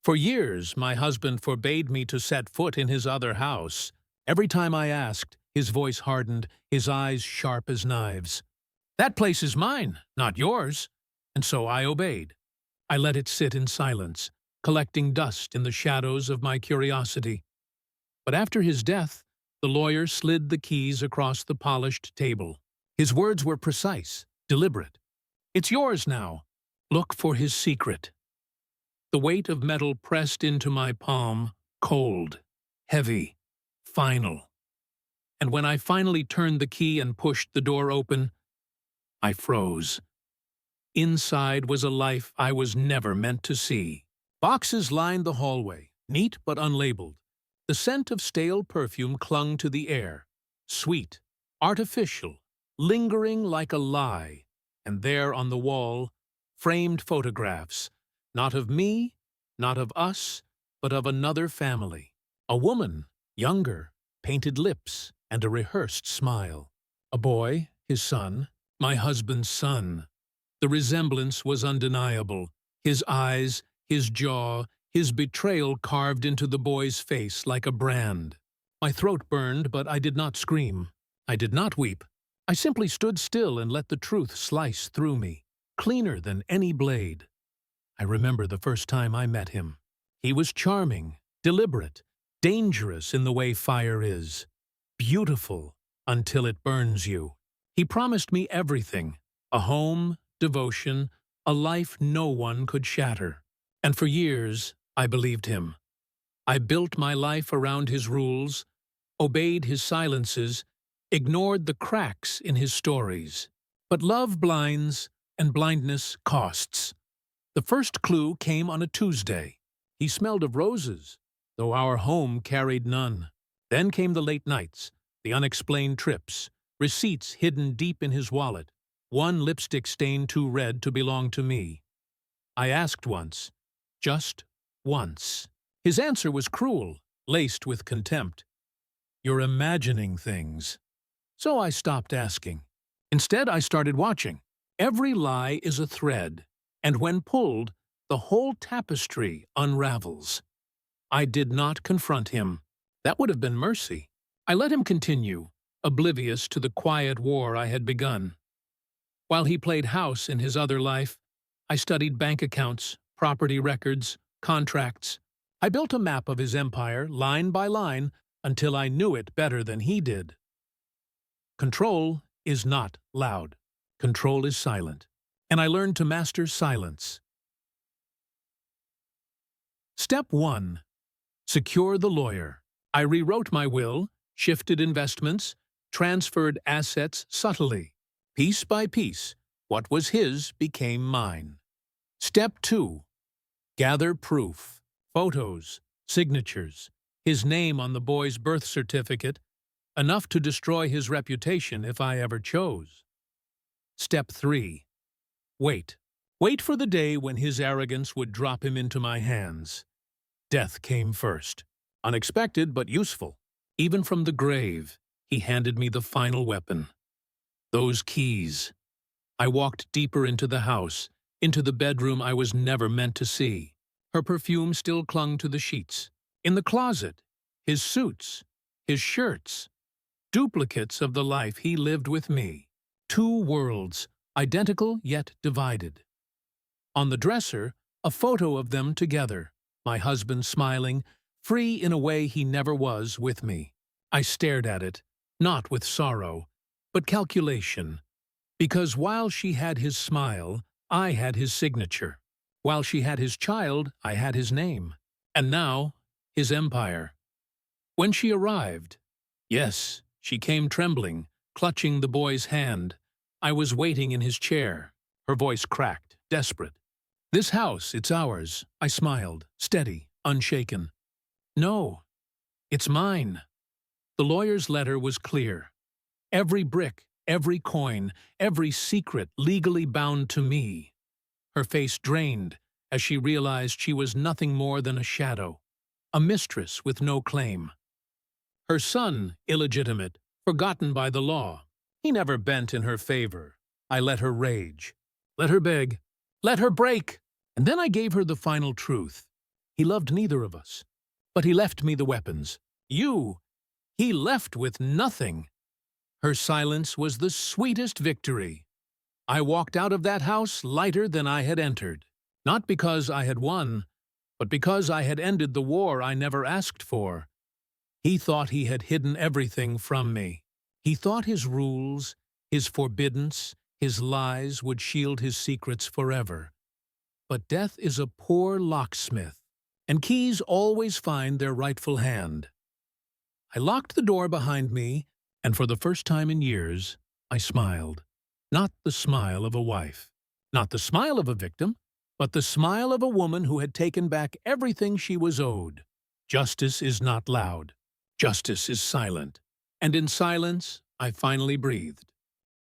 For years, my husband forbade me to set foot in his other house. Every time I asked, his voice hardened, his eyes sharp as knives. "That place is mine, not yours." And so I obeyed. I let it sit in silence, collecting dust in the shadows of my curiosity. But after his death, the lawyer slid the keys across the polished table. His words were precise, deliberate. "It's yours now. Look for his secret." The weight of metal pressed into my palm, cold, heavy, final. And when I finally turned the key and pushed the door open, I froze. Inside was a life I was never meant to see. Boxes lined the hallway, neat but unlabeled. The scent of stale perfume clung to the air, sweet, artificial, lingering like a lie. And there on the wall, framed photographs, not of me, not of us, but of another family. A woman, younger, painted lips, and a rehearsed smile. A boy, his son, my husband's son. The resemblance was undeniable. His eyes, his jaw, his betrayal carved into the boy's face like a brand. My throat burned, but I did not scream. I did not weep. I simply stood still and let the truth slice through me, cleaner than any blade. I remember the first time I met him. He was charming, deliberate, dangerous in the way fire is. Beautiful until it burns you. He promised me everything: a home, devotion, a life no one could shatter. And for years, I believed him. I built my life around his rules, obeyed his silences, ignored the cracks in his stories. But love blinds, and blindness costs. The first clue came on a Tuesday. He smelled of roses, though our home carried none. Then came the late nights, the unexplained trips, receipts hidden deep in his wallet, one lipstick stain too red to belong to me. I asked once, just once. His answer was cruel, laced with contempt. "You're imagining things." So I stopped asking. Instead, I started watching. Every lie is a thread, and when pulled, the whole tapestry unravels. I did not confront him. That would have been mercy. I let him continue, oblivious to the quiet war I had begun. While he played house in his other life, I studied bank accounts, property records, contracts. I built a map of his empire, line by line, until I knew it better than he did. Control is not loud. Control is silent. And I learned to master silence. Step 1. Secure the lawyer. I rewrote my will, shifted investments, transferred assets subtly. Piece by piece, what was his became mine. Step 2. Gather proof. Photos, signatures, his name on the boy's birth certificate, enough to destroy his reputation if I ever chose. Step 3. Wait. Wait for the day when his arrogance would drop him into my hands. Death came first. Unexpected but useful. Even from the grave, he handed me the final weapon. Those keys. I walked deeper into the house, into the bedroom I was never meant to see. Her perfume still clung to the sheets. In the closet, his suits, his shirts, duplicates of the life he lived with me. Two worlds, identical yet divided. On the dresser, a photo of them together, my husband smiling, free in a way he never was with me. I stared at it, not with sorrow, but calculation. Because while she had his smile, I had his signature. While she had his child, I had his name. And now, his empire. When she arrived, yes, she came trembling, clutching the boy's hand. I was waiting in his chair. Her voice cracked, desperate. "This house, it's ours." I smiled, steady, unshaken. "No, it's mine." The lawyer's letter was clear. Every brick, every coin, every secret legally bound to me. Her face drained as she realized she was nothing more than a shadow, a mistress with no claim. Her son, illegitimate, forgotten by the law. He never bent in her favor. I let her rage, let her beg, let her break. And then I gave her the final truth. He loved neither of us. But he left me the weapons. You! He left with nothing. Her silence was the sweetest victory. I walked out of that house lighter than I had entered. Not because I had won, but because I had ended the war I never asked for. He thought he had hidden everything from me. He thought his rules, his forbiddance, his lies would shield his secrets forever. But death is a poor locksmith, and keys always find their rightful hand. I locked the door behind me, and for the first time in years, I smiled. Not the smile of a wife, not the smile of a victim, but the smile of a woman who had taken back everything she was owed. Justice is not loud. Justice is silent. And in silence, I finally breathed.